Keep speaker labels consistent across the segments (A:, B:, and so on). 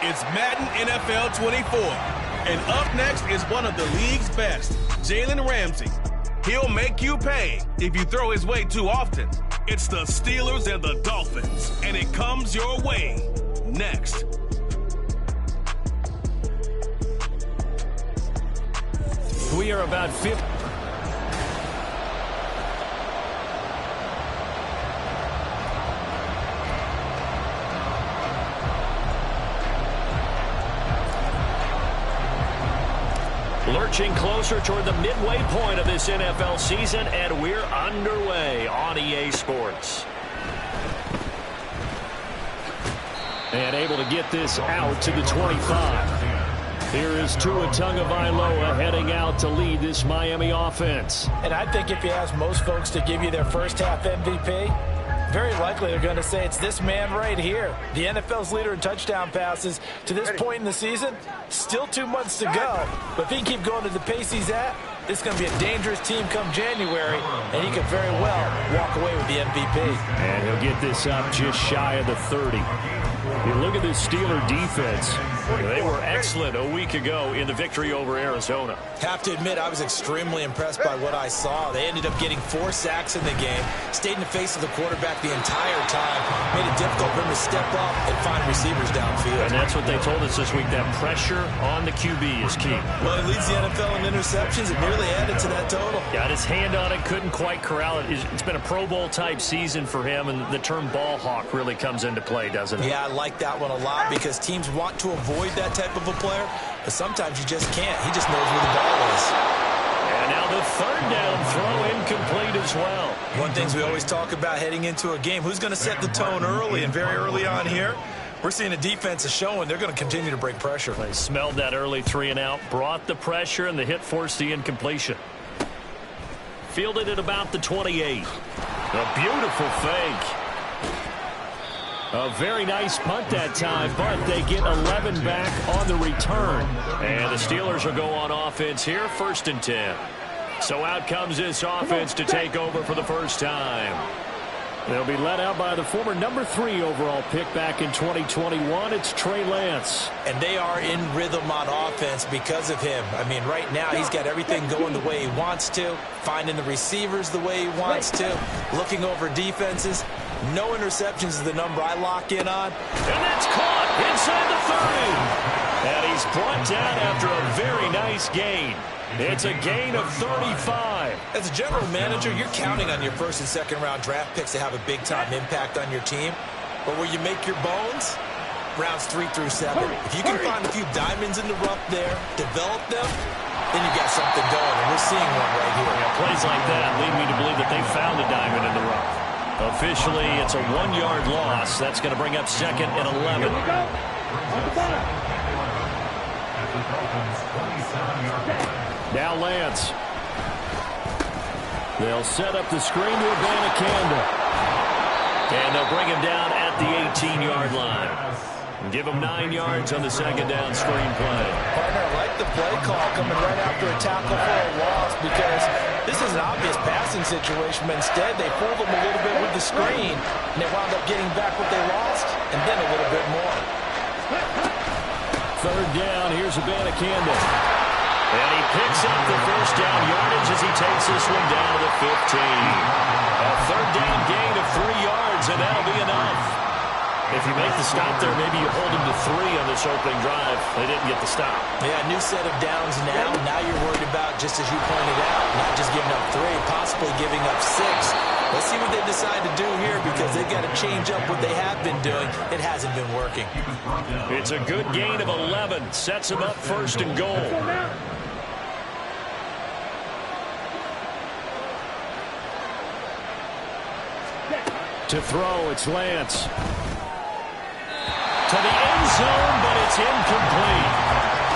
A: It's Madden NFL 24. And up next is one of the league's best, Jalen Ramsey. He'll make you pay if you throw his way too often. It's the Steelers and the Dolphins, and it comes your way next.
B: We are about 50. Lurching closer toward the midway point of this NFL season, and we're underway on EA Sports. And able to get this out to the 25. Here is Tua Tagovailoa heading out to lead this Miami offense.
C: And I think if you ask most folks to give you their first half MVP, very likely they're going to say it's this man right here. The NFL's leader in touchdown passes to this point in the season. Still 2 months to go. But if he can keep going to the pace he's at, this is going to be a dangerous team come January, and he could very well walk away with the MVP.
B: And he'll get this up just shy of the 30. You look at this Steeler defense. They were excellent a week ago in the victory over Arizona.
C: Have to admit, I was extremely impressed by what I saw. They ended up getting 4 sacks in the game, stayed in the face of the quarterback the entire time, made it difficult for him to step up and find receivers downfield.
B: And that's what they told us this week, that pressure on the QB is key.
C: Well, he leads the NFL in interceptions. It nearly added to that total.
B: Got his hand on it, couldn't quite corral it. It's been a Pro Bowl-type season for him, and the term ball hawk really comes into play, doesn't it?
C: Yeah, I like that one a lot because teams want to avoid that type of a player, but sometimes you just can't. He just knows where the ball is.
B: And now the third down throw incomplete as well.
C: One of the things we always talk about heading into a game, who's going to set the tone early, and very early on here, we're seeing a defense is showing they're going to continue to break pressure.
B: They smelled that early 3 and out, brought the pressure, and the hit forced the incompletion. Fielded at about the 28. A beautiful fake. A very nice punt that time, but they get 11 back on the return. And the Steelers will go on offense here, 1st and 10. So out comes this offense to take over for the first time. They'll be led out by the former number 3 overall pick back in 2021. It's Trey Lance.
C: And they are in rhythm on offense because of him. I mean, right now he's got everything going the way he wants to, finding the receivers the way he wants to, looking over defenses. No interceptions is the number I lock in on.
B: And that's caught inside the 30. And he's brought down after a very nice gain. It's a gain of 35.
C: As a general manager, you're counting on your 1st and 2nd round draft picks to have a big-time impact on your team. But where you make your bones, rounds 3 through 7. If you can find a few diamonds in the rough there, develop them, then you got something going. And we're seeing one right here.
B: Yeah, plays like that lead me to believe that they found a diamond in the rough. Officially, it's a 1-yard loss. That's going to bring up 2nd and 11. Now Lance. They'll set up the screen to Abanikanda. And they'll bring him down at the 18-yard line. Give him 9 yards on the 2nd down screen play.
C: Partner, I like the play call coming right after a tackle for a loss because this is an obvious passing situation, but instead they fooled them a little bit with the screen, and they wound up getting back what they lost, and then a little bit more.
B: 3rd down, here's Abanikanda. And he picks up the 1st down yardage as he takes this one down to the 15. A 3rd down gain of 3 yards, and that'll be enough. If you make the stop there, maybe you hold him to 3 on this opening drive. They didn't get the stop.
C: Yeah, new set of downs now. Now you're worried about, just as you pointed out, not just giving up 3, possibly giving up 6. Let's see what they decide to do here because they've got to change up what they have been doing. It hasn't been working.
B: It's a good gain of 11. Sets them up 1st and goal. To throw, it's Lance. To the end zone, but it's incomplete.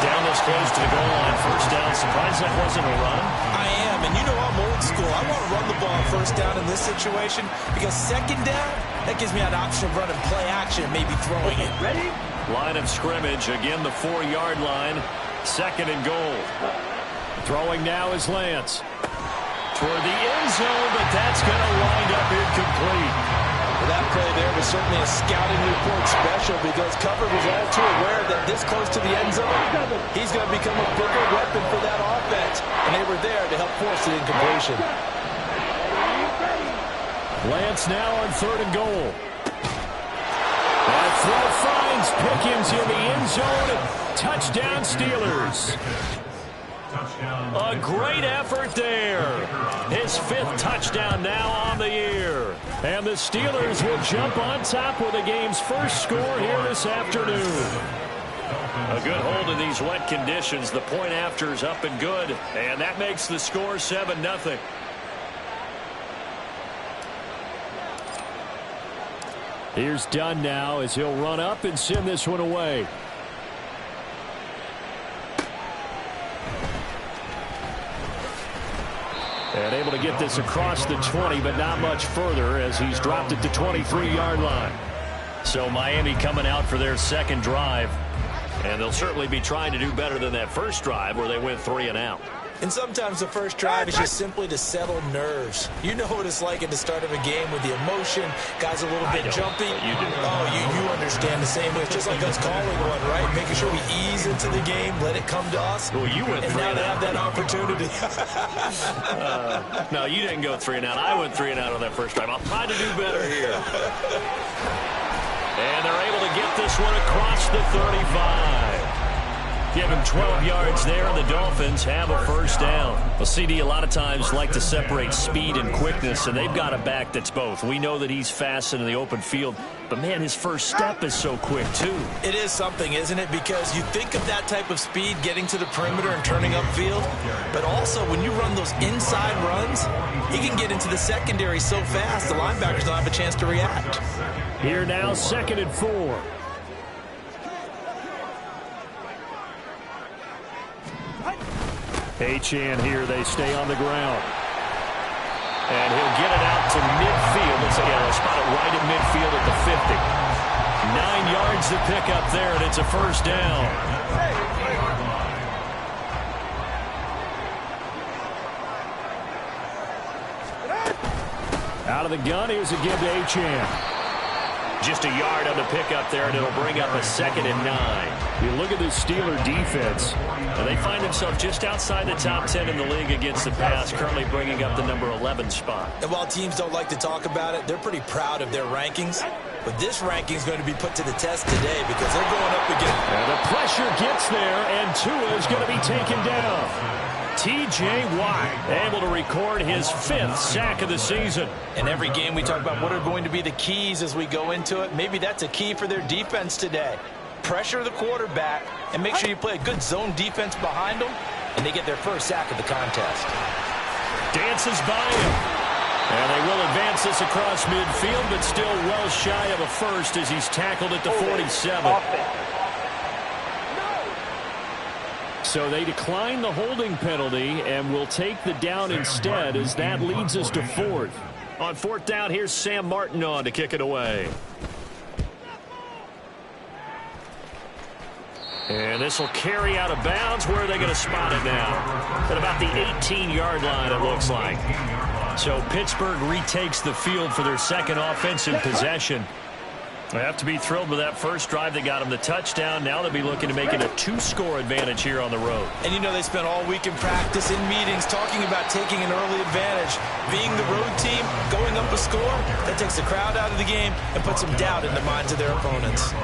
B: Down this close to the goal line, 1st down. Surprised that wasn't a run.
C: I am, and you know I'm old school. I want to run the ball on 1st down in this situation because 2nd down, that gives me an option of running play action and maybe throwing it.
B: Ready? Line of scrimmage, again the 4-yard line. 2nd and goal. Throwing now is Lance. Toward the end zone, but that's going to wind up incomplete.
C: That play there was certainly a scouting report special because cover was all too aware that this close to the end zone, he's going to become a bigger weapon for that offense. And they were there to help force the incompletion.
B: Lance now on 3rd and goal. That throw finds Pickens in the end zone. Touchdown Steelers. A great effort there. His 5th touchdown now on the year. And the Steelers will jump on top with the game's first score here this afternoon. A good hold in these wet conditions. The point after is up and good. And that makes the score 7-0. Here's Dunn now as he'll run up and send this one away. And able to get this across the 20, but not much further as he's dropped it to 23-yard line. So Miami coming out for their second drive. And they'll certainly be trying to do better than that first drive where they went 3 and out.
C: And sometimes the first drive is just simply to settle nerves. You know what it's like at the start of a game with the emotion. Guys a little bit jumpy.
B: You do.
C: Oh, you understand the same way. It's just like us calling one, right? Making sure we ease into the game, let it come to us.
B: Well, you went 3
C: and now
B: and
C: they
B: out.
C: have that opportunity.
B: No, you didn't go 3 and out. I went 3 and out on that first drive. I'll try to do better here. And they're able to get this one across the 35. Give him 12 yards there, and the Dolphins have a first down. Well, CD, a lot of times like to separate speed and quickness, and they've got a back that's both. We know that he's fast in the open field, but, man, his first step is so quick, too.
C: It is something, isn't it? Because you think of that type of speed getting to the perimeter and turning upfield, but also when you run those inside runs, he can get into the secondary so fast the linebackers don't have a chance to react.
B: Here now, 2nd and 4. Achane here, they stay on the ground. And he'll get it out to midfield. Let's say, yeah, spot it right at midfield at the 50. 9 yards to pick up there, and it's a first down. Out of the gun, here's a give to Achane. Just a yard on the pickup there, and it'll bring up a 2nd and 9. You look at this Steeler defense, and they find themselves just outside the top 10 in the league against the pass, currently bringing up the number 11 spot.
C: And while teams don't like to talk about it, they're pretty proud of their rankings. But this ranking is going to be put to the test today because they're going up against.
B: And the pressure gets there, and Tua is going to be taken down. T.J. Watt able to record his 5th sack of the season.
C: In every game we talk about what are going to be the keys as we go into it. Maybe that's a key for their defense today. Pressure the quarterback and make sure you play a good zone defense behind them, and they get their first sack of the contest.
B: Dances by him. And they will advance this across midfield, but still well shy of a first as he's tackled at the 47. So they decline the holding penalty and will take the down instead as that leads us to 4th. On 4th down, here's Sam Martin on to kick it away. And this will carry out of bounds. Where are they going to spot it now? At about the 18-yard line, it looks like. So Pittsburgh retakes the field for their second offensive possession. They have to be thrilled with that first drive. They got them the touchdown. Now they'll be looking to make it a 2-score advantage here on the road.
C: And you know they spent all week in practice, in meetings, talking about taking an early advantage. Being the road team, going up a score, that takes the crowd out of the game and puts some doubt in the minds of their opponents.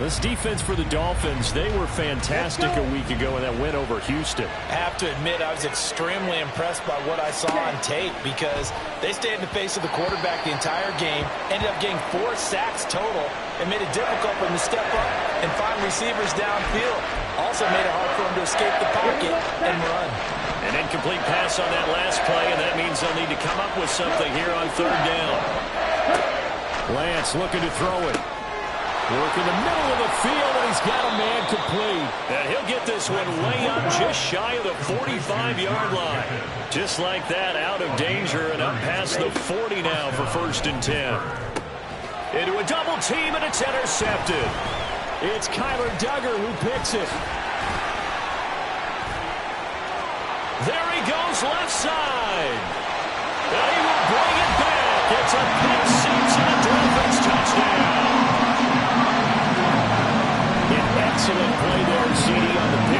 B: This defense for the Dolphins, they were fantastic a week ago in that win over Houston.
C: I have to admit, I was extremely impressed by what I saw on tape because they stayed in the face of the quarterback the entire game, ended up getting 4 sacks total, and made it difficult for them to step up and find receivers downfield. Also made it hard for them to escape the pocket and run.
B: An incomplete pass on that last play, and that means they'll need to come up with something here on 3rd down. Lance looking to throw it. Work in the middle of the field, and he's got a man complete. And he'll get this one way up just shy of the 45-yard line. Just like that, out of danger and up past the 40 now for 1st and 10. Into a double team, and it's intercepted. It's Kyler Duggar who picks it. There he goes, left side. And he will bring it back. It's a pick six, and the Dolphins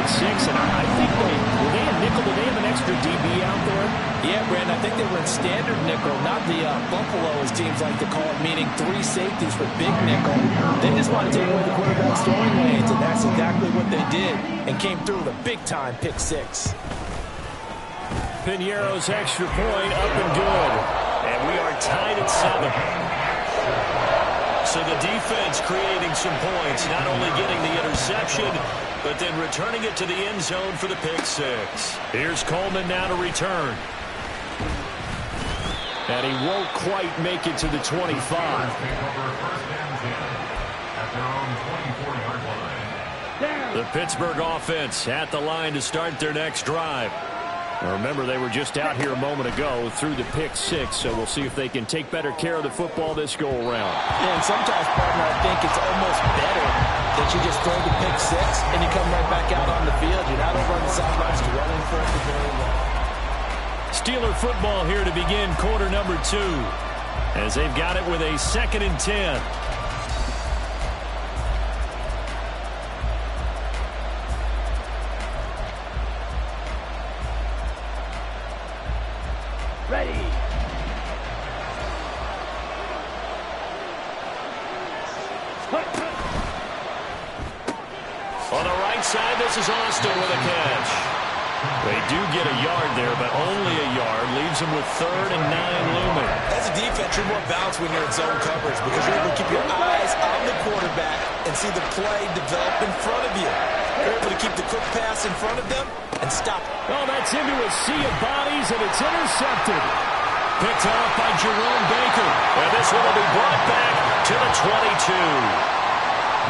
B: pick six, and I think were they in nickel? Did they have an extra DB out there?
C: Yeah, Brandon, I think they were in standard nickel, not the Buffalo, as teams like to call it, meaning 3 safeties for big nickel. They just want to take away the quarterback's throwing lanes, and that's exactly what they did, and came through with a big-time pick six.
B: Piñeiro's extra point up and good. And we are tied at 7. So the defense creating some points, not only getting the interception, but then returning it to the end zone for the pick six. Here's Coleman now to return. And he won't quite make it to the 25. The Pittsburgh offense at the line to start their next drive. Remember, they were just out here a moment ago through the pick six, so we'll see if they can take better care of the football this go-around.
C: Yeah, and sometimes, partner, I think it's almost better that you just throw the pick six and you come right back out on the field. You're not over on the sidelines dwelling for it very long.
B: Steeler football here to begin quarter number 2, as they've got it with a 2nd and 10.
D: Ready.
B: On the right side, this is Austin with a catch. They do get a yard there, but only a yard. Leaves them with 3rd and 9 looming.
C: As a defense, you're more balanced when you're in zone coverage because you're able to keep your eyes on the quarterback and see the play develop in front of you. You're able to keep the quick pass in front of them and stop it.
B: Oh, that's into a sea of bodies, and it's intercepted. Picked off by Jerome Baker. And this one will be brought back to the 22.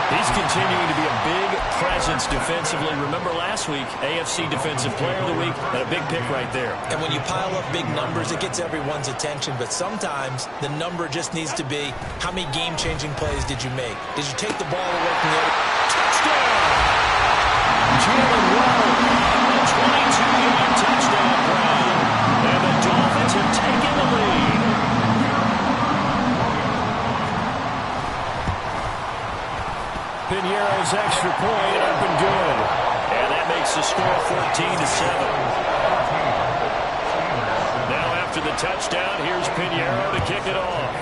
B: He's continuing to be a big presence defensively. Remember last week, AFC Defensive Player of the Week, and a big pick right there.
C: And when you pile up big numbers, it gets everyone's attention. But sometimes the number just needs to be, how many game-changing plays did you make? Did you take the ball away from the other?
B: Touchdown! Jalen Waddle on a 22-yard touchdown run. And the Dolphins have taken the lead. Piñeiro's extra point up and good. And that makes the score 14-7. Now after the touchdown, here's Piñeiro to kick it off.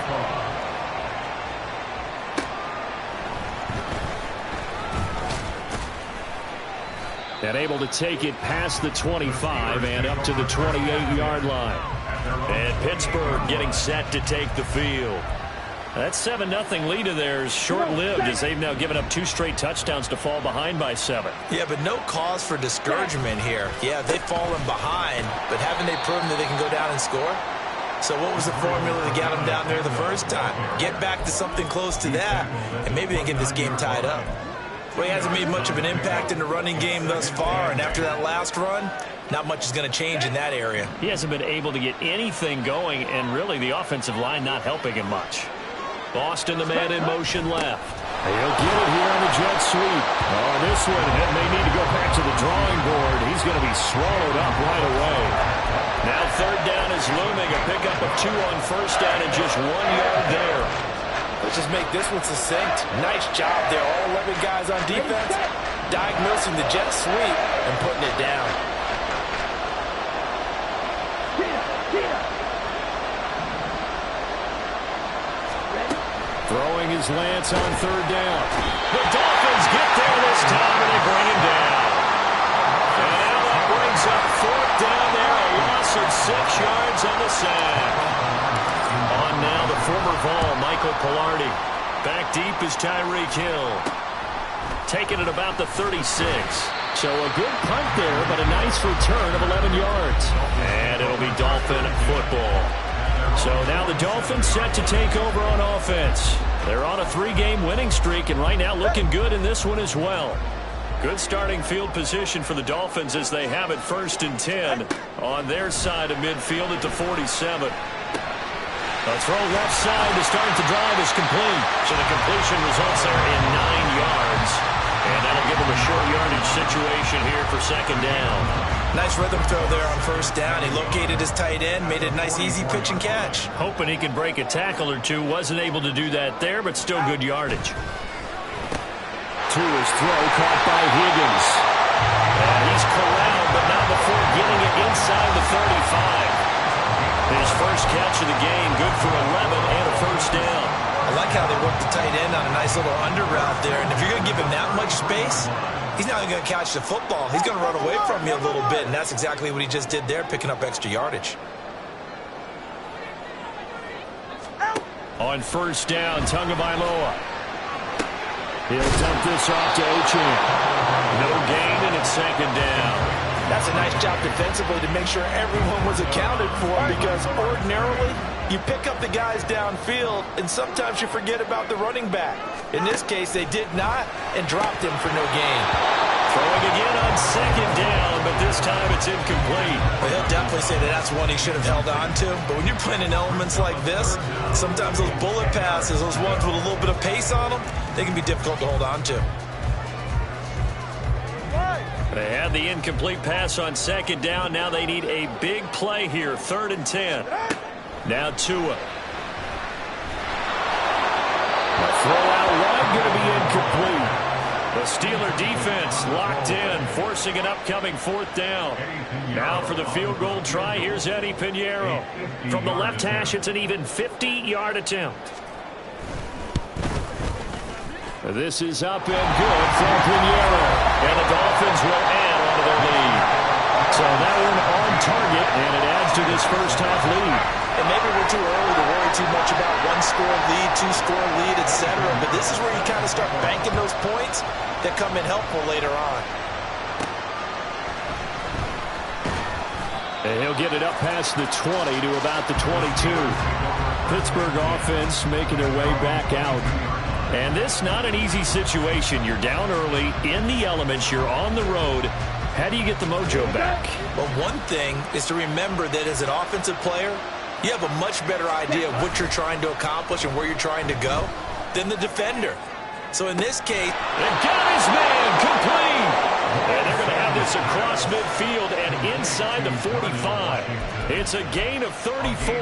B: And able to take it past the 25 and up to the 28-yard line. And Pittsburgh getting set to take the field. That 7-0 lead of theirs short-lived as they've now given up 2 straight touchdowns to fall behind by 7.
C: Yeah, but no cause for discouragement here. Yeah, they've fallen behind, but haven't they proven that they can go down and score? So what was the formula that got them down there the first time? Get back to something close to that, and maybe they get this game tied up. Well, he hasn't made much of an impact in the running game thus far, and after that last run, not much is going to change in that area.
B: He hasn't been able to get anything going, and really the offensive line not helping him much. Boston, the man in motion left. He'll get it here on the jet sweep. On this one, and they need to go back to the drawing board. He's going to be swallowed up right away. Now 3rd down is looming. A pickup of 2 on 1st down and just 1 yard there.
C: Let's just make this one succinct. Nice job there. All 11 guys on defense diagnosing the jet sweep and putting it down.
B: Throwing his Lance on 3rd down. The Dolphins get there this time, and they bring him down. And now that brings up 4th down there, a loss of 6 yards on the sack. On now the former Vol, Michael Palardy. Back deep is Tyreek Hill. Taking it about the 36. So a good punt there, but a nice return of 11 yards. And it'll be Dolphin football. So now the Dolphins set to take over on offense. They're on a 3-game winning streak, and right now looking good in this one as well. Good starting field position for the Dolphins as they have it 1st and 10 on their side of midfield at the 47. A throw left side to start the drive is complete. So the completion results there in 9 yards. And that'll give him a short yardage situation here for 2nd down.
C: Nice rhythm throw there on 1st down. He located his tight end, made it a nice easy pitch and catch.
B: Hoping he could break a tackle or two. Wasn't able to do that there, but still good yardage. To his throw, caught by Higgins. He's corralled, but not before getting it inside the 35. His first catch of the game, good for 11 and a first down.
C: I like how they work the tight end on a nice little under route there. And if you're going to give him that much space, he's not even going to catch the football. He's going to run away from you a little bit, and that's exactly what he just did there, picking up extra yardage.
B: On first down, Tagovailoa. He'll dump this off to Achane. No gain, and it's second down.
C: That's a nice job defensively to make sure everyone was accounted for, because ordinarily you pick up the guys downfield and sometimes you forget about the running back. In this case, they did not and dropped him for no gain.
B: Throwing again on second down, but this time it's incomplete.
C: Well, he'll definitely say that that's one he should have held on to. But when you're playing in elements like this, sometimes those bullet passes, those ones with a little bit of pace on them, they can be difficult to hold on to.
B: They had the incomplete pass on second down. Now they need a big play here. 3rd and 10. Now Tua. The throw out wide going to be incomplete. The Steeler defense locked in, forcing an upcoming 4th down. Now for the field goal try, here's Eddie Pinheiro. From the left hash, it's an even 50-yard attempt. This is up and good from Pinheiro. And the Dolphins will add on to their lead. So that one on target, and it adds to this first-half lead.
C: And maybe we're too early to worry too much about one-score lead, two-score lead, etc. But this is where you kind of start banking those points that come in helpful later on.
B: And he'll get it up past the 20 to about the 22. Pittsburgh offense making their way back out. And this not an easy situation. You're down early, in the elements, you're on the road. How do you get the mojo back?
C: Well, one thing is to remember that as an offensive player, you have a much better idea of what you're trying to accomplish and where you're trying to go than the defender. So in this case,
B: and got his man complete. And they're going to have this across midfield and inside the 45. It's a gain of 34.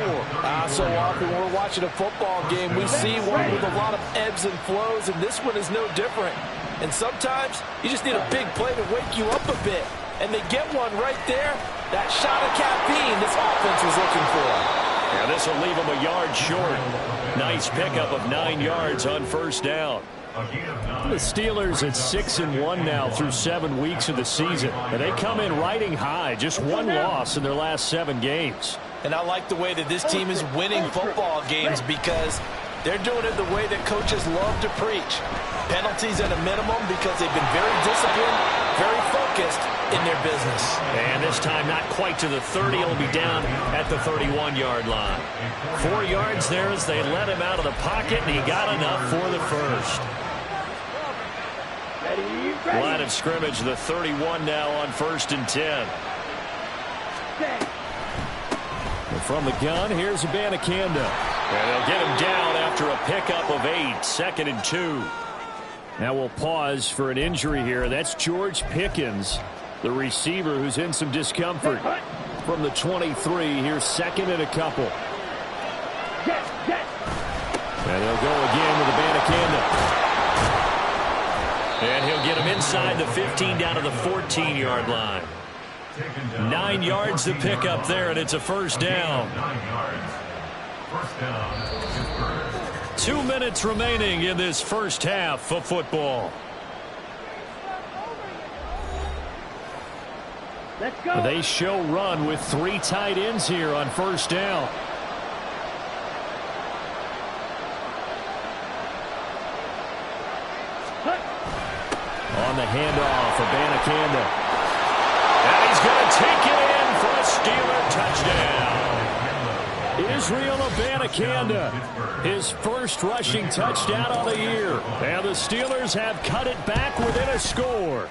C: So often when we're watching a football game, we see one with a lot of ebbs and flows, and this one is no different. And sometimes you just need a big play to wake you up a bit. And they get one right there. That shot of caffeine this offense was looking for.
B: Yeah, this will leave them a yard short. Nice pickup of 9 yards on first down. The Steelers at 6-1 now through 7 weeks of the season. And they come in riding high, just 1 loss in their last 7 games.
C: And I like the way that this team is winning football games because they're doing it the way that coaches love to preach. Penalties at a minimum because they've been very disciplined, very focused in their business.
B: And this time not quite to the 30. It'll be down at the 31-yard line. 4 yards there as they let him out of the pocket, and he got enough for the first. Line of scrimmage, the 31 now on 1st and 10. And from the gun, here's Abanikanda. And they'll get him down after a pickup of 8. 2nd and 2. Now we'll pause for an injury here. That's George Pickens, the receiver who's in some discomfort. From the 23, here's 2nd and a couple. And they'll go again with Abanikanda. And he'll get him inside the 15 down to the 14-yard line. 9 yards to pick up there, and it's a first down. 2 minutes remaining in this first half of football.
D: Let's go.
B: They show run with 3 tight ends here on first down. On the handoff, Abanikanda. And he's going to take it in for a Steeler touchdown. Israel Abanikanda, his first rushing touchdown of the year. And the Steelers have cut it back within a score.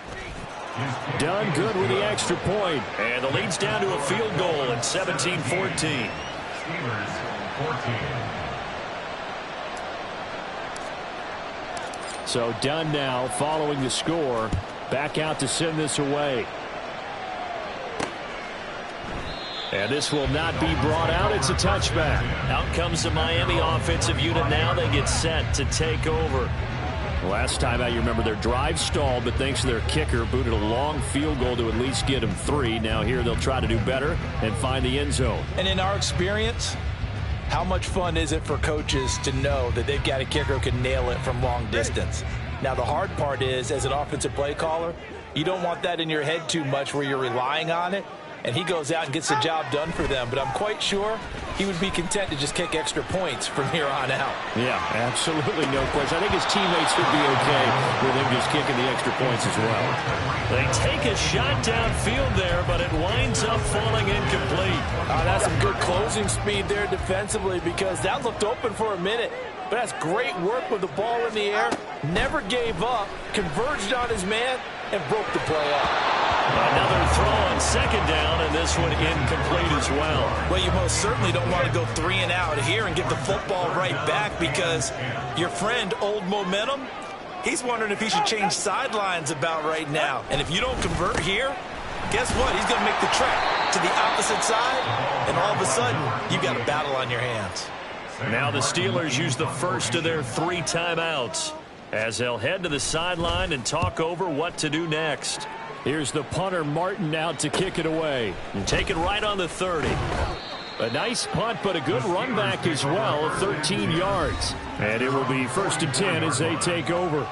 B: Done good with the extra point. And the lead's down to a field goal at 17-14.
D: Steelers 14.
B: So done now following the score. Back out to send this away. And this will not be brought out. It's a touchback. Out comes the Miami offensive unit now. They get set to take over. Last time out, you remember their drive stalled, but thanks to their kicker, booted a long field goal to at least get them 3. Now here they'll try to do better and find the end zone.
C: And in our experience, how much fun is it for coaches to know that they've got a kicker who can nail it from long distance? Now, the hard part is, as an offensive play caller, you don't want that in your head too much where you're relying on it, and he goes out and gets the job done for them. But I'm quite sure he would be content to just kick extra points from here on out.
B: Yeah, absolutely no question. I think his teammates would be okay with him just kicking the extra points as well. They take a shot downfield there, but it winds up falling incomplete.
C: That's some good closing speed there defensively, because that looked open for a minute. But that's great work with the ball in the air. Never gave up, converged on his man, and broke the play up.
B: Another throw on second down, and this one incomplete as well.
C: Well, you most certainly don't want to go 3 and out here and get the football right back, because your friend, Old Momentum, he's wondering if he should change sidelines about right now. And if you don't convert here, guess what? He's going to make the trek to the opposite side, and all of a sudden, you've got a battle on your hands.
B: Now the Steelers use the first of their 3 timeouts as they'll head to the sideline and talk over what to do next. Here's the punter, Martin, out to kick it away. And take it right on the 30. A nice punt, but a good run back as well, 13 yards. And it will be 1st and 10 as they take over.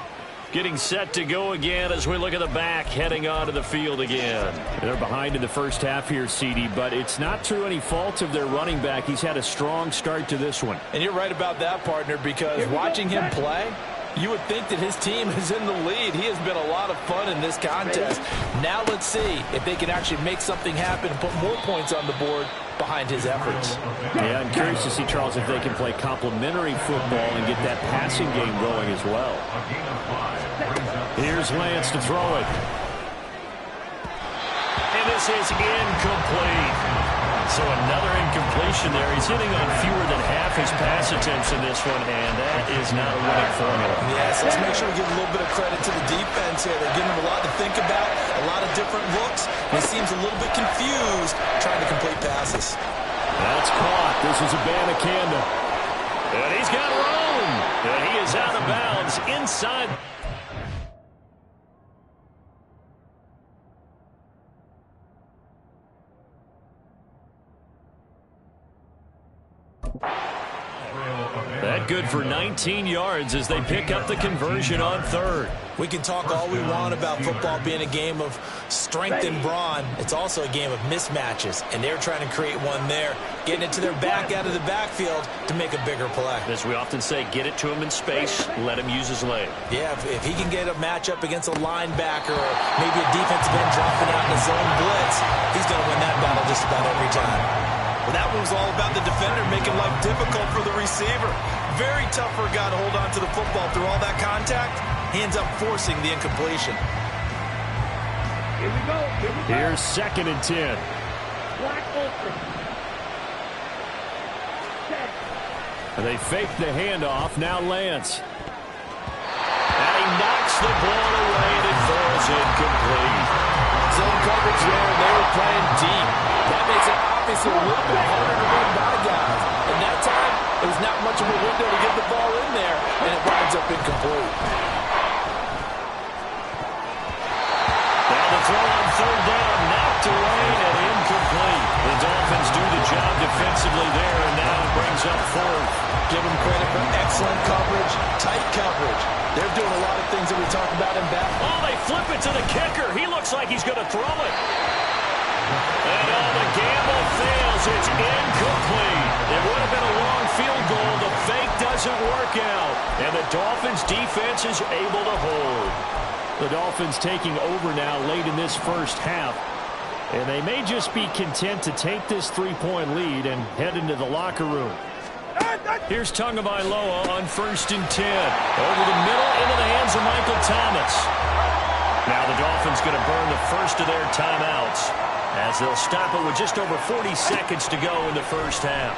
B: Getting set to go again as we look at the back, heading onto the field again. They're behind in the first half here, CD, but it's not through any fault of their running back. He's had a strong start to this one.
C: And you're right about that, partner, because watching him play, you would think that his team is in the lead. He has been a lot of fun in this contest. Now let's see if they can actually make something happen and put more points on the board behind his efforts.
B: Yeah, I'm curious to see, Charles, if they can play complementary football and get that passing game going as well. Here's Lance to throw it. And this is incomplete. So another incompletion there. He's hitting on fewer than half his pass attempts in this one, and that is not a winning formula.
C: Yes, let's make sure we give a little bit of credit to the defense here. They're giving him a lot to think about, a lot of different looks. He seems a little bit confused trying to complete passes.
B: That's caught. This is Abanikanda. And he's got room. And he is out of bounds inside. That good for 19 yards as they pick up the conversion on 3rd.
C: We can talk all we want about football being a game of strength and brawn. It's also a game of mismatches, and they're trying to create one there, getting it to their back out of the backfield to make a bigger play.
B: As we often say, get it to him in space, let him use his leg.
C: Yeah, if he can get a matchup against a linebacker or maybe a defensive end dropping out in a zone blitz, he's going to win that battle just about every time. Well, that one was all about the defender making life difficult for the receiver. Very tough for a guy to hold on to the football through all that contact. He ends up forcing the incompletion.
D: Here we go.
B: Here's 2nd and 10.
D: Black open. Set.
B: They fake the handoff. Now Lance. And he knocks the ball away, and it falls incomplete.
C: Zone coverage there, and they were playing deep. That makes it obviously a little bit harder to run by guys. And that time, it was not much of a window to get the ball in there, and it winds up incomplete.
B: Now the throw on 3rd down, knocked away and incomplete. The Dolphins do the job defensively there, and now it brings up 4th.
C: Give them credit for excellent coverage, tight coverage. They're doing a lot of things that we talk about in basketball.
B: Oh, they flip it to the kicker. He looks like he's going to throw it. And the gamble fails. It's incomplete. It would have been a long field goal. The fake doesn't work out. And the Dolphins defense is able to hold. The Dolphins taking over now late in this first half. And they may just be content to take this 3-point lead and head into the locker room. Here's Tagovailoa on 1st and 10. Over the middle into the hands of Michael Thomas. Now the Dolphins going to burn the first of their timeouts as they'll stop it with just over 40 seconds to go in the first half.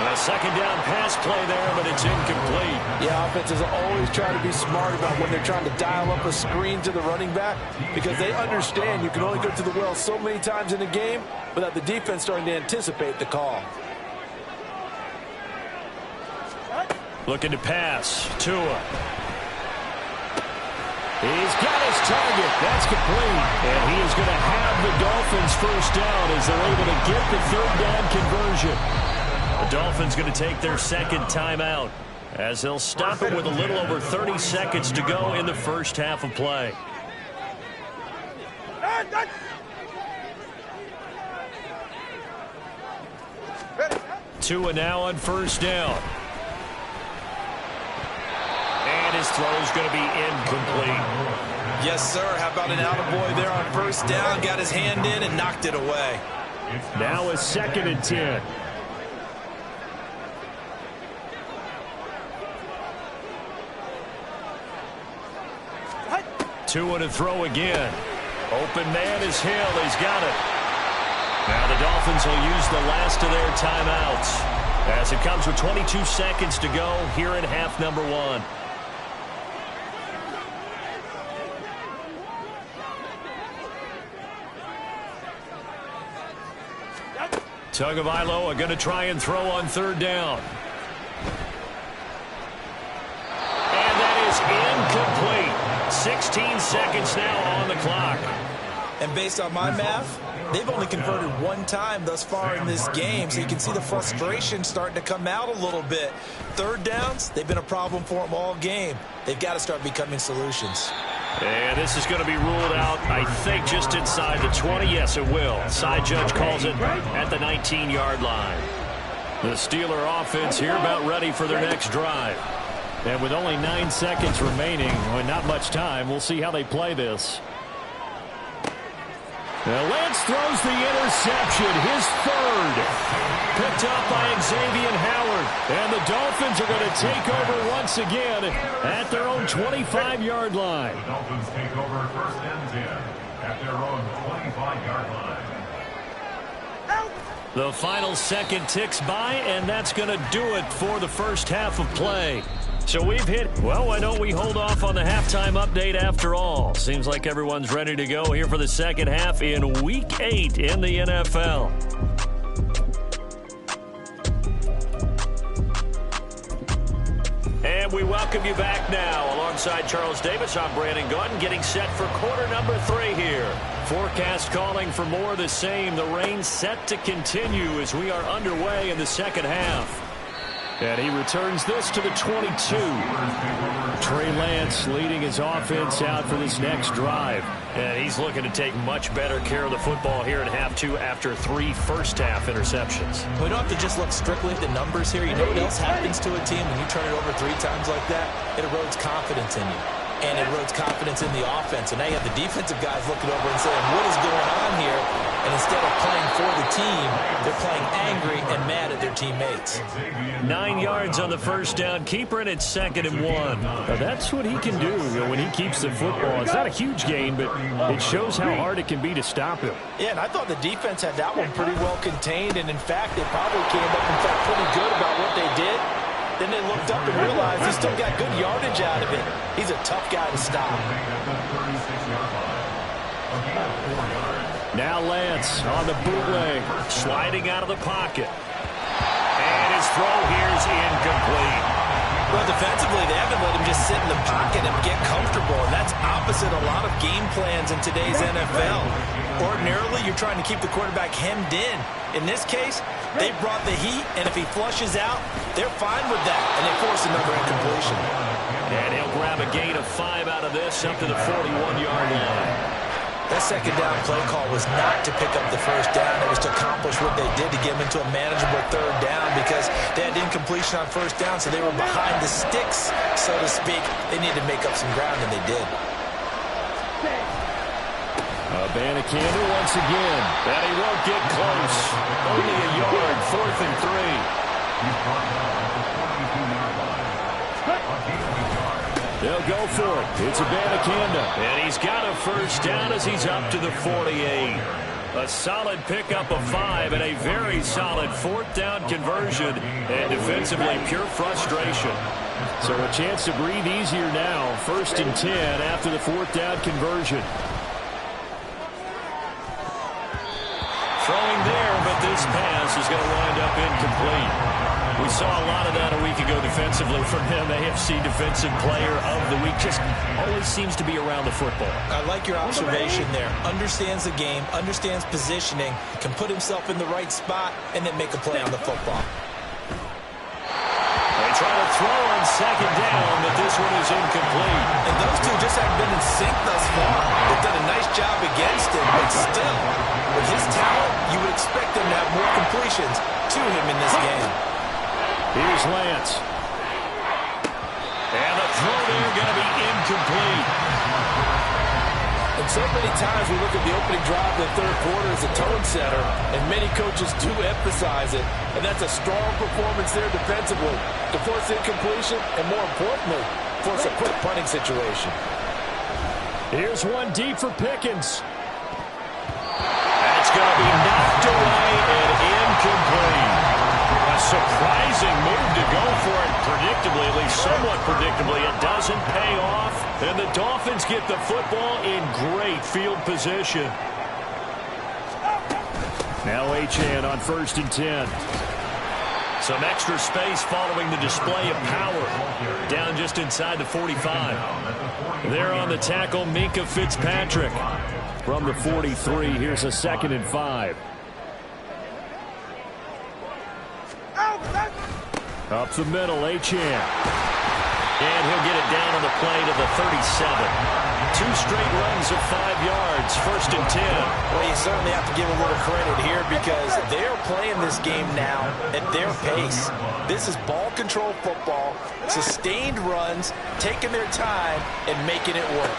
B: A 2nd down pass play there, but it's incomplete.
C: Yeah, offenses always try to be smart about when they're trying to dial up a screen to the running back, because they understand you can only go to the well so many times in a game without the defense starting to anticipate the call.
B: Looking to pass. Tua. He's got his target. That's complete. And he is going to have the Dolphins first down as they're able to get the third down conversion. The Dolphins going to take their second timeout as they'll stop it with a little over 30 seconds to go in the first half of play. Tua now on first down. And his throw is going to be incomplete.
C: Yes, sir. How about an attaboy there on first down? Got his hand in and knocked it away.
B: Now a 2nd and 10. Tua to throw again. Open man is Hill. He's got it. Now the Dolphins will use the last of their timeouts as it comes with 22 seconds to go here in half number 1. Tagovailoa going to try and throw on third down. And that is incomplete. 16 seconds now on the clock.
C: And based on my math, they've only converted one time thus far in this game, so you can see the frustration starting to come out a little bit. Third downs, they've been a problem for them all game. They've got to start becoming solutions.
B: And this is going to be ruled out, I think, just inside the 20. Yes, it will. Side judge calls it at the 19-yard line. The Steeler offense here about ready for their next drive. And with only 9 seconds remaining, well, not much time, we'll see how they play this. Now Lance throws the interception, his third. Picked up by Xavier Howard. And the Dolphins are going to take over once again at their own 25-yard line.
E: The Dolphins take over 1st and 10 at their own 25-yard line.
B: The final second ticks by, and that's going to do it for the first half of play. So we've hit, well, why don't we hold off on the halftime update after all? Seems like everyone's ready to go here for the second half in Week 8 in the NFL. And we welcome you back now. Alongside Charles Davis, I'm Brandon Gaudin, getting set for quarter number 3 here. Forecast calling for more of the same. The rain set to continue as we are underway in the second half. And he returns this to the 22. Trey Lance leading his offense out for this next drive. And he's looking to take much better care of the football here in half 2 after 3 first-half interceptions.
C: We don't have to just look strictly at the numbers here. You know what else happens to a team when you turn it over 3 times like that? It erodes confidence in you. And it erodes confidence in the offense. And now you have the defensive guys looking over and saying, what is going on here? And instead of playing for the team, they're playing angry and mad at their teammates.
B: 9 yards on the first down. Keeper, and it's 2nd and 1. Now that's what he can do when he keeps the football. It's not a huge gain, but it shows how hard it can be to stop him.
C: Yeah, and I thought the defense had that one pretty well contained. And, in fact, they probably came up and felt pretty good about what they did. Then they looked up and realized he still got good yardage out of it. He's a tough guy to stop.
B: Now Lance on the bootleg, sliding out of the pocket. And his throw here is incomplete.
C: Well, defensively, they haven't let him just sit in the pocket and get comfortable, and that's opposite a lot of game plans in today's NFL. Ordinarily, you're trying to keep the quarterback hemmed in. In this case, they brought the heat, and if he flushes out, they're fine with that, and they force another incompletion.
B: And he'll grab a gain of 5 out of this up to the 41-yard line.
C: That second down play call was not to pick up the first down. It was to accomplish what they did to get them into a manageable third down because they had incompletion on first down, so they were behind the sticks, so to speak. They needed to make up some ground, and they did.
B: Abanikanda once again. And he won't get close. Only a yard, 4th and 3. They'll go for it. It's Abanikanda. And he's got a first down as he's up to the 48. A solid pickup of 5 and a very solid 4th down conversion. And defensively, pure frustration. So a chance to breathe easier now. 1st and 10 after the 4th down conversion. Throwing there, but this pass is going to wind up incomplete. We saw a lot of that a week ago defensively from him. AFC Defensive Player of the Week. Just always seems to be around the football.
C: I like your observation there. Understands the game, understands positioning, can put himself in the right spot, and then make a play on the football.
B: They try to throw on second down, but this one is incomplete.
C: And those two just haven't been in sync thus far. They've done a nice job against him, but still, with his talent, you would expect them to have more completions to him in this game.
B: Here's Lance. And the throw there going to be incomplete.
C: And so many times we look at the opening drive of the third quarter as a tone setter, and many coaches do emphasize it. And that's a strong performance there defensively to force incompletion and, more importantly, force a quick punting situation.
B: Here's one deep for Pickens. That's going to be knocked away and incomplete. A surprising move to go for it. Predictably, at least somewhat predictably, it doesn't pay off. And the Dolphins get the football in great field position. Now Achane on 1st and 10. Some extra space following the display of power. Down just inside the 45. There on the tackle, Minkah Fitzpatrick. From the 43, here's a 2nd and 5. Up the middle, Achane. And he'll get it down on the play to the 37. 2 straight runs of 5 yards, 1st and 10.
C: Well, you certainly have to give a little credit here because they're playing this game now at their pace. This is ball control football, sustained runs, taking their time, and making it work.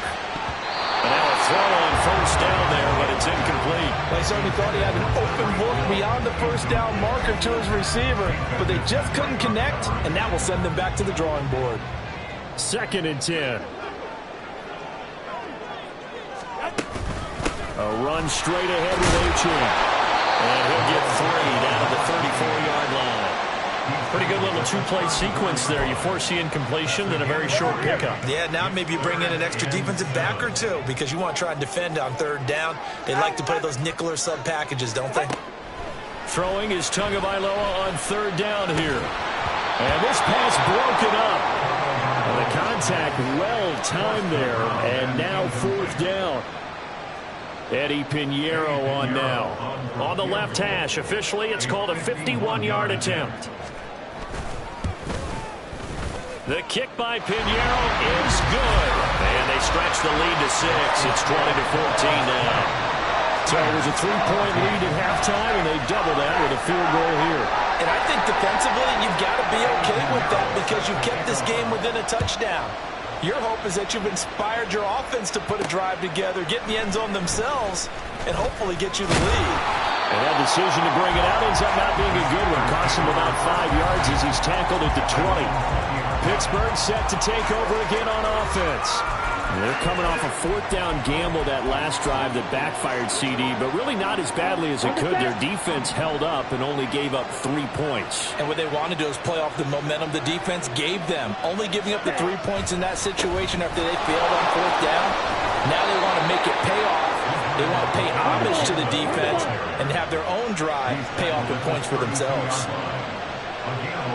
B: And now a throw on 1st down there, but it's incomplete.
C: Well, he certainly thought he had an open look beyond the 1st down marker to his receiver, but they just couldn't connect, and that will send them back to the drawing board.
B: 2nd and 10. A run straight ahead with Achane. And he'll get 3 down to the 34-yard line. Pretty good little 2-play sequence there. You force the incompletion, then a very short pickup.
C: Yeah, now maybe you bring in an extra defensive back or two because you want to try and defend on 3rd down. They like to play those nickel or sub packages, don't they?
B: Throwing is Tagovailoa on 3rd down here. And this pass broken up. And the contact well-timed there. And now 4th down. Eddie Pinheiro on now. On the left hash, officially it's called a 51-yard attempt. The kick by Pinheiro is good. And they stretch the lead to 6. It's 20-14 now. So it was a 3-point lead at halftime, and they double that with a field goal here.
C: And I think defensively, you've got to be okay with that because you kept this game within a touchdown. Your hope is that you've inspired your offense to put a drive together, get in the end zone themselves, and hopefully get you the lead.
B: And that decision to bring it out ends up not being a good one. Costs him about 5 yards as he's tackled at the 20. Pittsburgh set to take over again on offense. They're coming off a 4th down gamble that last drive that backfired CD, but really not as badly as it could. Their defense held up and only gave up 3 points.
C: And what they want to do is play off the momentum the defense gave them. Only giving up the 3 points in that situation after they failed on 4th down. Now they want to make it pay off. They want to pay homage to the defense and have their own drive pay off with points for themselves.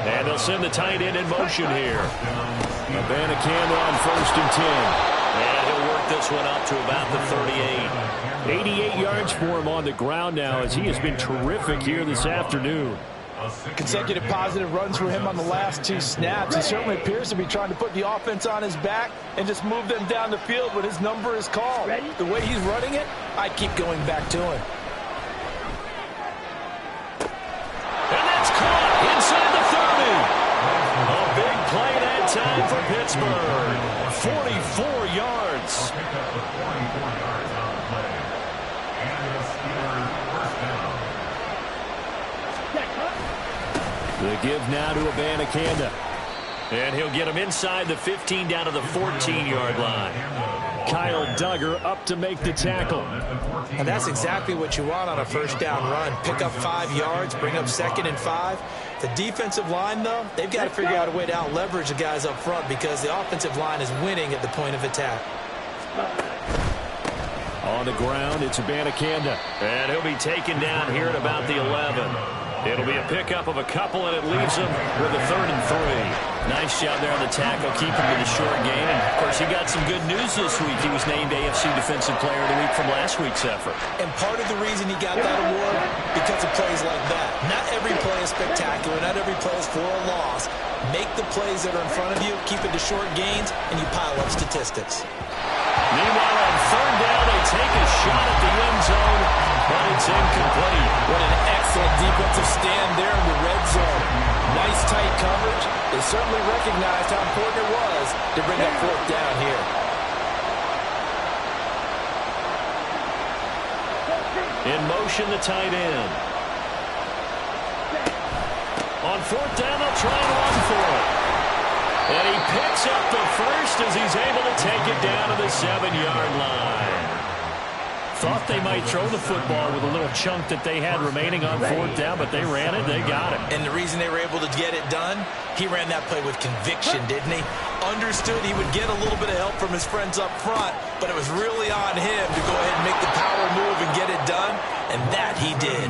B: And they'll send the tight end in motion here. Abanikanda on 1st and 10. And he'll work this one up to about the 38. 88 yards for him on the ground now as he has been terrific here this afternoon.
C: Consecutive positive runs for him on the last 2 snaps. He certainly appears to be trying to put the offense on his back and just move them down the field when his number is called. The way he's running it, I keep going back to him.
B: And that's caught inside the 30. A big play that time for Pittsburgh. 44 yards. The give now to Abanikanda. And he'll get him inside the 15 down to the 14-yard line. Kyle Duggar up to make the tackle.
C: And that's exactly what you want on a 1st down run. Pick up 5 yards, bring up 2nd and 5. The defensive line, though, they've got to figure out a way to out-leverage the guys up front because the offensive line is winning at the point of attack.
B: On the ground, it's Abanikanda. And he'll be taken down here at about the 11. It'll be a pickup of a couple, and it leaves them with a 3rd and 3. Nice job there on the tackle, keeping to the short game. And, of course, he got some good news this week. He was named AFC Defensive Player of the Week from last week's effort.
C: And part of the reason he got that award, because of plays like that. Not every play is spectacular. Not every play is for a loss. Make the plays that are in front of you, keep it to short gains, and you pile up statistics.
B: Meanwhile, on 3rd down, they take a shot at the end zone, but it's incomplete.
C: What an excellent defensive stand there in the red zone. Nice tight coverage. They certainly recognized how important it was to bring that 4th down here.
B: In motion, the tight end. On 4th down, they'll try and run for it. And he picks up the first as he's able to take it down to the 7-yard line. Thought they might throw the football with a little chunk that they had remaining on 4th down, but they ran it, they got it.
C: And the reason they were able to get it done, he ran that play with conviction, didn't he? Understood he would get a little bit of help from his friends up front, but it was really on him to go ahead and make the power move and get it done, and that he did.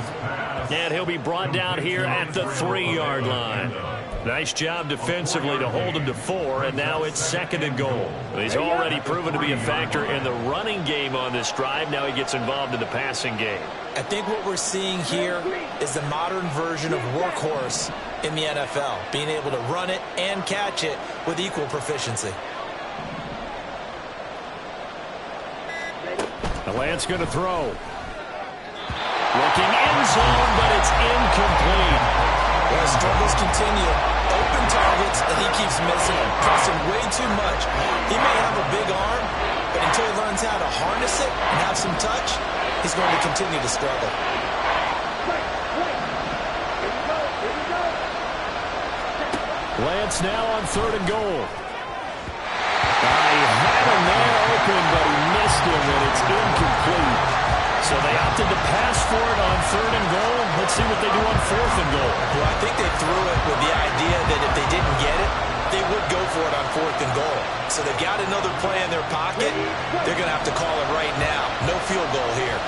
B: And he'll be brought down here at the 3-yard line. Nice job defensively to hold him to 4, and now it's 2nd and goal. He's already proven to be a factor in the running game on this drive. Now he gets involved in the passing game.
C: I think what we're seeing here is the modern version of workhorse in the NFL, being able to run it and catch it with equal proficiency.
B: The Lance going to throw. Looking end zone, but it's incomplete.
C: Well, struggles continue. Open targets that he keeps missing, pressing way too much. He may have a big arm, but until he learns how to harness it and have some touch, he's going to continue to struggle.
B: Lance now on 3rd and goal. He had him there open, but he missed him, and it's incomplete. So they opted to pass for it on 3rd and goal. Let's see what they do on 4th and goal.
C: Well, I think they threw it with the idea that if they didn't get it, they would go for it on 4th and goal. So they've got another play in their pocket. They're going to have to call it right now. No field goal here.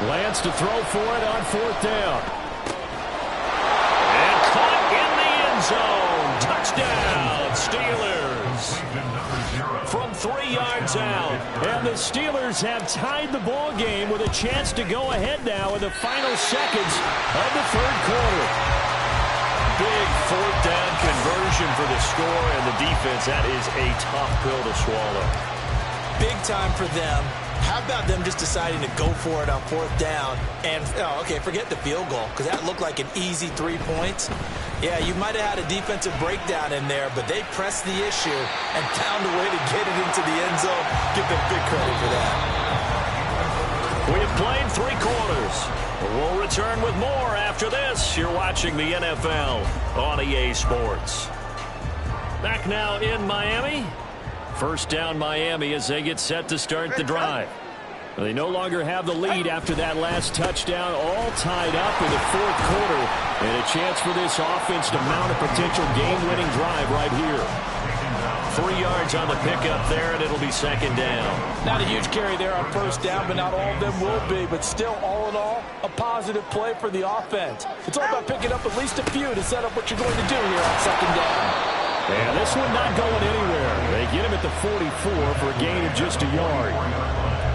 B: Lance to throw for it on 4th down. And caught in the end zone. Touchdown, Steelers. From 3 yards out. And the Steelers have tied the ball game with a chance to go ahead now in the final seconds of the 3rd quarter. Big 4th down conversion for the score, and the defense, that is a tough pill to swallow.
C: Big time for them. How about them just deciding to go for it on 4th down and, okay, forget the field goal, because that looked like an easy 3 points. Yeah, you might have had a defensive breakdown in there, but they pressed the issue and found a way to get it into the end zone. Give them big credit for that.
B: We have played 3 quarters. We'll return with more after this. You're watching the NFL on EA Sports. Back now in Miami. 1st down Miami as they get set to start the drive. They no longer have the lead after that last touchdown, all tied up in the 4th quarter. And a chance for this offense to mount a potential game-winning drive right here. 3 yards on the pickup there, and it'll be 2nd down.
C: Not a huge carry there on 1st down, but not all of them will be. But still, all in all, a positive play for the offense. It's all about picking up at least a few to set up what you're going to do here on 2nd down.
B: And this one not going anywhere. They get him at the 44 for a gain of just a yard.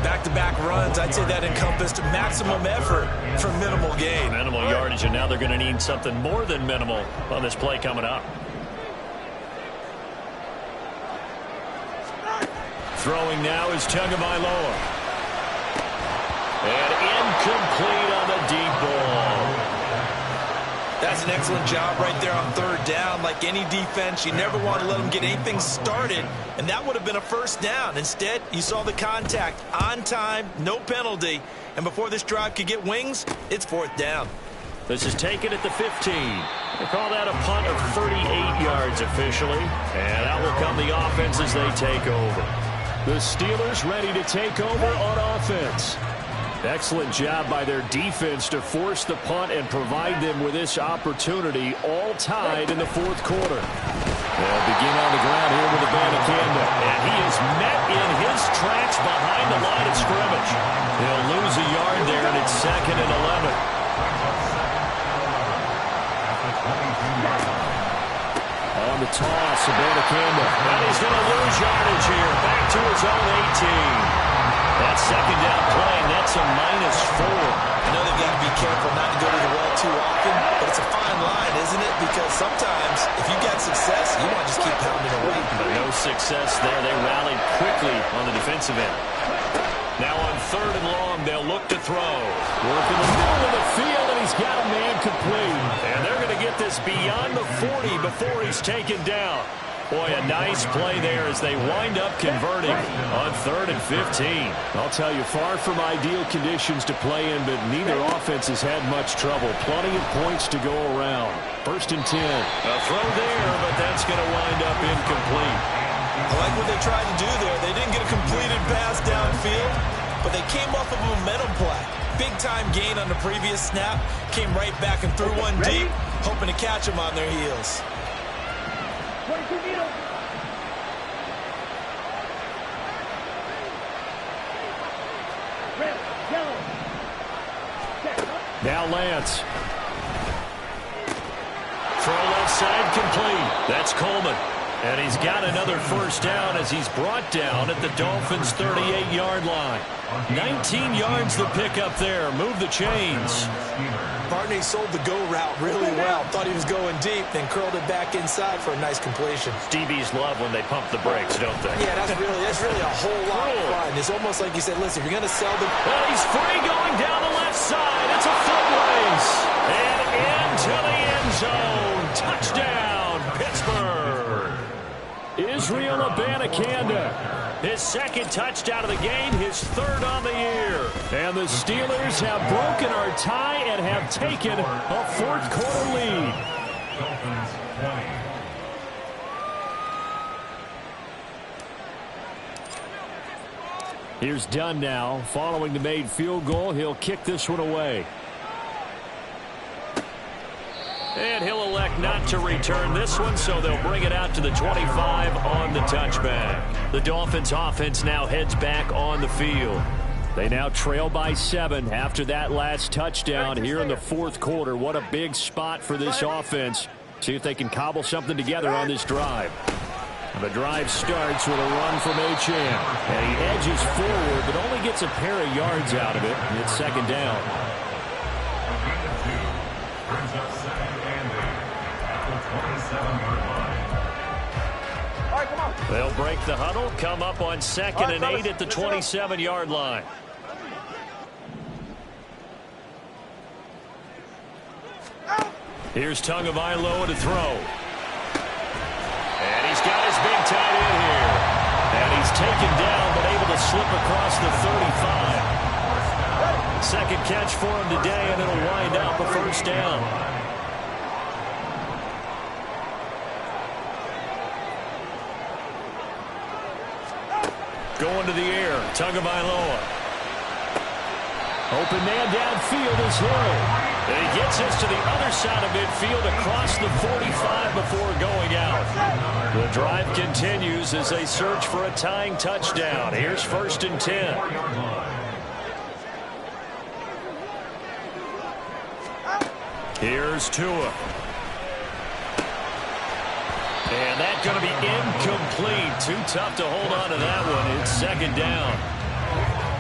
C: Back-to-back runs, I'd say that encompassed maximum effort for minimal gain.
B: Minimal yardage, and now they're going to need something more than minimal on this play coming up. Throwing now is Tagovailoa. And incomplete on the deep ball.
C: That's an excellent job right there on 3rd down. Like any defense, you never want to let them get anything started, and that would have been a 1st down. Instead, you saw the contact on time, no penalty, and before this drive could get wings, it's 4th down.
B: This is taken at the 15. They call that a punt of 38 yards officially, and that will come the offense as they take over. The Steelers ready to take over on offense. Excellent job by their defense to force the punt and provide them with this opportunity, all tied in the 4th quarter. They'll begin on the ground here with Abanikanda, and he is met in his Dolphins traps behind the line of scrimmage. They'll lose a yard there, and it's 2nd and 11. On the toss, Abanikanda. And he's going to lose yardage here. Back to his own 18. That 2nd down play, that's a -4.
C: I know they've got to be careful not to go to the well too often, but it's a fine line, isn't it? Because sometimes, if you got success, you want to just keep pounding away.
B: But no success there. They rallied quickly on the defensive end. Now on 3rd and long, they'll look to throw. Working the middle of the field, and he's got a man complete. And they're going to get this beyond the 40 before he's taken down. Boy, a nice play there as they wind up converting on 3rd and 15.
F: I'll tell you, far from ideal conditions to play in, but neither offense has had much trouble. Plenty of points to go around. 1st and 10.
B: A throw there, but that's going to wind up incomplete.
C: I like what they tried to do there. They didn't get a completed pass downfield, but they came off of a momentum play. Big-time gain on the previous snap. Came right back and threw one deep, hoping to catch them on their heels.
D: 22 meters. Red, yellow.
F: Now Lance.
B: Throw left side complete. That's Coleman. And he's got another 1st down as he's brought down at the Dolphins' 38-yard line. 19 yards the pickup there. Move the chains.
C: Barney sold the go route really well. Thought he was going deep, then curled it back inside for a nice completion.
B: DBs love when they pump the brakes, don't they?
C: Yeah, that's really a whole lot of fun. It's almost like you said, listen, if you're going to sell the...
B: And he's free going down the left side. It's a foot race. And into the end zone. Touchdown, Pittsburgh.
F: Israel Abanikanda.
B: His 2nd touchdown of the game, his 3rd on the year.
F: And the Steelers have broken our tie and have taken a 4th quarter lead.
E: Dolphins 20.
F: Here's Dunn now. Following the made field goal, he'll kick this one away.
B: And he'll elect not to return this one, so they'll bring it out to the 25 on the touchback. The Dolphins offense now heads back on the field.
F: They now trail by 7 after that last touchdown here in the 4th quarter. What a big spot for this offense. See if they can cobble something together on this drive. The drive starts with a run from Achane. And he edges forward, but only gets a pair of yards out of it. And it's 2nd down.
E: Brings up 2nd and 8 at the 27-yard line.
B: They'll break the huddle, come up on 2nd and 8 at the 27-yard line. Here's Tagovailoa to throw. And he's got his big tight end here. And he's taken down, but able to slip across the 35. 2nd catch for him today, and it'll wind up a 1st down. Going to the air, Tagovailoa.
F: Open man downfield is Hill.
B: And he gets us to the other side of midfield across the 45 before going out. The drive continues as they search for a tying touchdown. Here's 1st and 10. Here's Tua. And that's going to be incomplete. Too tough to hold on to that one. It's 2nd down.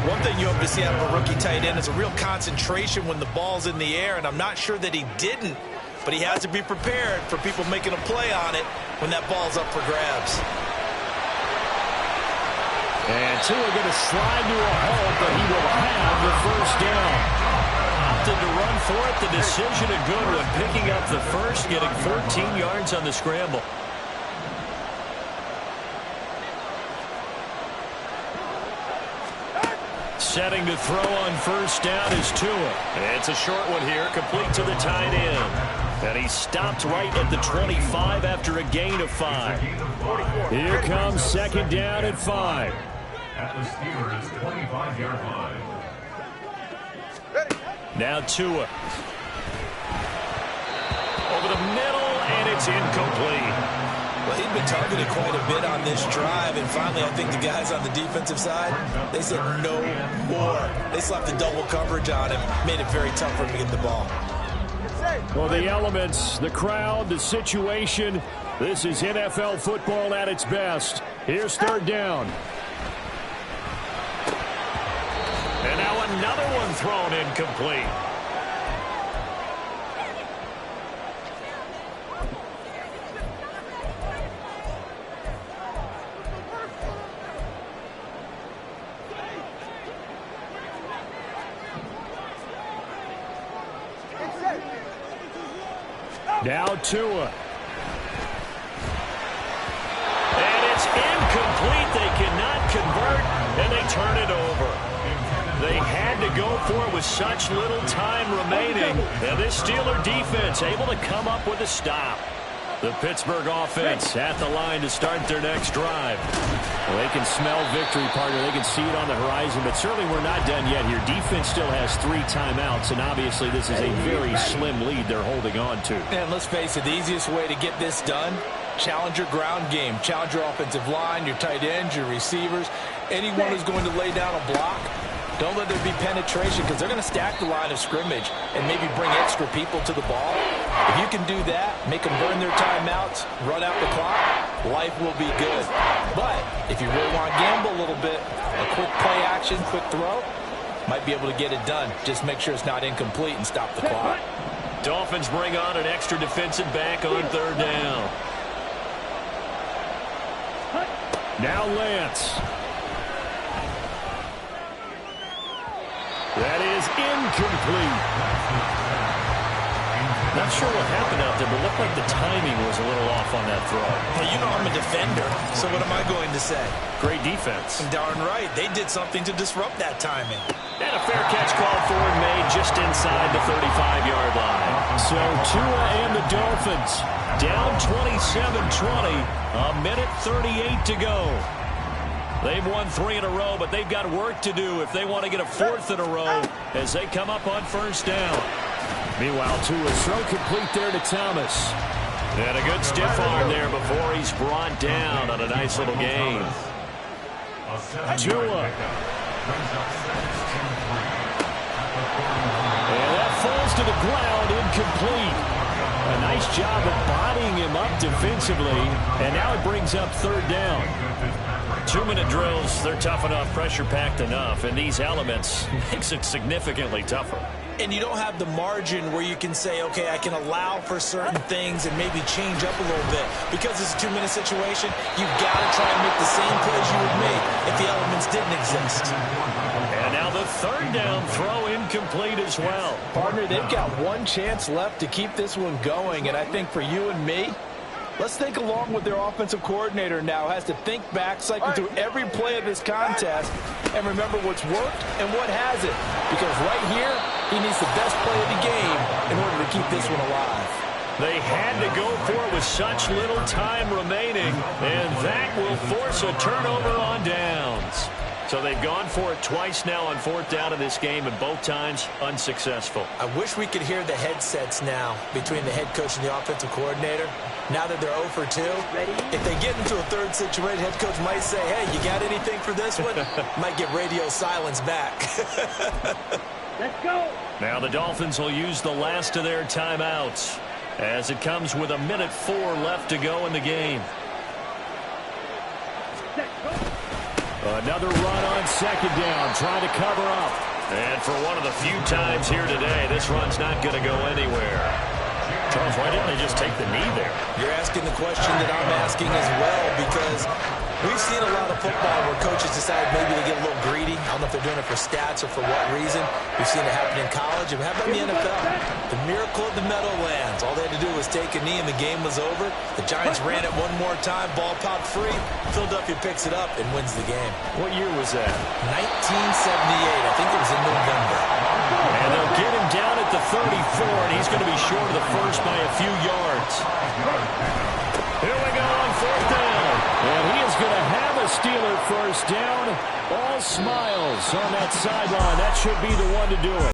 C: One thing you hope to see out of a rookie tight end is a real concentration when the ball's in the air, and I'm not sure that he didn't, but he has to be prepared for people making a play on it when that ball's up for grabs.
F: And Tua going to slide to a halt, but he will have the 1st down.
B: Opted to run for it. The decision a good one. Picking up the 1st, getting 14 yards on the scramble. Setting to throw on 1st down is Tua. It's a short one here, complete to the tight end. And he stopped right at the 25 after a gain of 5.
F: Here comes 2nd down and 5.
E: At the Steelers' 25-yard line.
B: Now Tua. Over the middle, and it's incomplete.
C: Well, he'd been targeted quite a bit on this drive, and finally I think the guys on the defensive side, they said no more. They slapped the double coverage on him, made it very tough for him to get the ball.
F: Well, the elements, the crowd, the situation, this is NFL football at its best. Here's third down.
B: And now another one thrown incomplete.
F: Now Tua.
B: And it's incomplete. They cannot convert, and they turn it over. They had to go for it with such little time remaining. And this Steeler defense able to come up with a stop. The Pittsburgh offense at the line to start their next drive. Well, they can smell victory, partner. They can see it on the horizon, but certainly we're not done yet here. Defense still has 3 timeouts, and obviously this is a very slim lead they're holding on to.
C: And let's face it, the easiest way to get this done, challenge your ground game. Challenge your offensive line, your tight ends, your receivers. Anyone who's going to lay down a block, don't let there be penetration because they're going to stack the line of scrimmage and maybe bring extra people to the ball. If you can do that, make them burn their timeouts, run out the clock, life will be good. But if you really want to gamble a little bit, a quick play action, quick throw, might be able to get it done. Just make sure it's not incomplete and stop the clock.
B: Dolphins bring on an extra defensive back on third down.
F: Now Lance. That is incomplete.
B: Not sure what happened out there, but it looked like the timing was a little off on that throw.
C: Well, you know I'm a defender, so what am I going to say?
B: Great defense.
C: Darn right. They did something to disrupt that timing.
B: And a fair catch called for and made just inside the 35-yard line.
F: So Tua and the Dolphins down 27-20, a minute 38 to go. They've won 3 in a row, but they've got work to do if they want to get a 4th in a row as they come up on first down. Meanwhile, Tua's throw complete there to Thomas.
B: And a good stiff arm there before he's brought down on a nice little gain.
F: Tua. And that falls to the ground, incomplete. A nice job of bodying him up defensively, and now it brings up third down.
B: 2-minute drills, they're tough enough, pressure-packed enough, and these elements makes it significantly tougher.
C: And you don't have the margin where you can say, okay, I can allow for certain things and maybe change up a little bit. Because it's a 2-minute situation, you've got to try and make the same plays you would make if the elements didn't exist.
B: And now the third down throw incomplete as well.
C: Partner, they've got one chance left to keep this one going, and I think for you and me, let's think along with their offensive coordinator now. Has to think back, cycle through every play of this contest, and remember what's worked and what hasn't. Because right here, he needs the best play of the game in order to keep this one alive.
B: They had to go for it with such little time remaining, and that will force a turnover on downs. So they've gone for it twice now on 4th down in this game, and both times unsuccessful.
C: I wish we could hear the headsets now between the head coach and the offensive coordinator. Now that they're 0 for 2, if they get into a third situation, head coach might say, hey, you got anything for this one? Might get radio silence back.
D: Let's go.
B: Now the Dolphins will use the last of their timeouts as it comes with a minute 4 left to go in the game.
F: Another run on second down, trying to cover up.
B: And for one of the few times here today, this run's not going to go anywhere. Charles, why didn't they just take the knee there?
C: You're asking the question that I'm asking as well, because we've seen a lot of football where coaches decide maybe they get a little greedy. I don't know if they're doing it for stats or for what reason. We've seen it happen in college. And how about in the NFL? The miracle of the Meadowlands. All they had to do was take a knee and the game was over. The Giants ran it one more time. Ball popped free. Philadelphia picks it up and wins the game.
B: What year was that?
C: 1978. I think it was in November.
F: And they'll get him down at the 34, and he's going to be short of the first by a few yards.
B: Here we go on 4th down.
F: And he is going to have a Steeler first down. All smiles on that sideline. That should be the one to do it.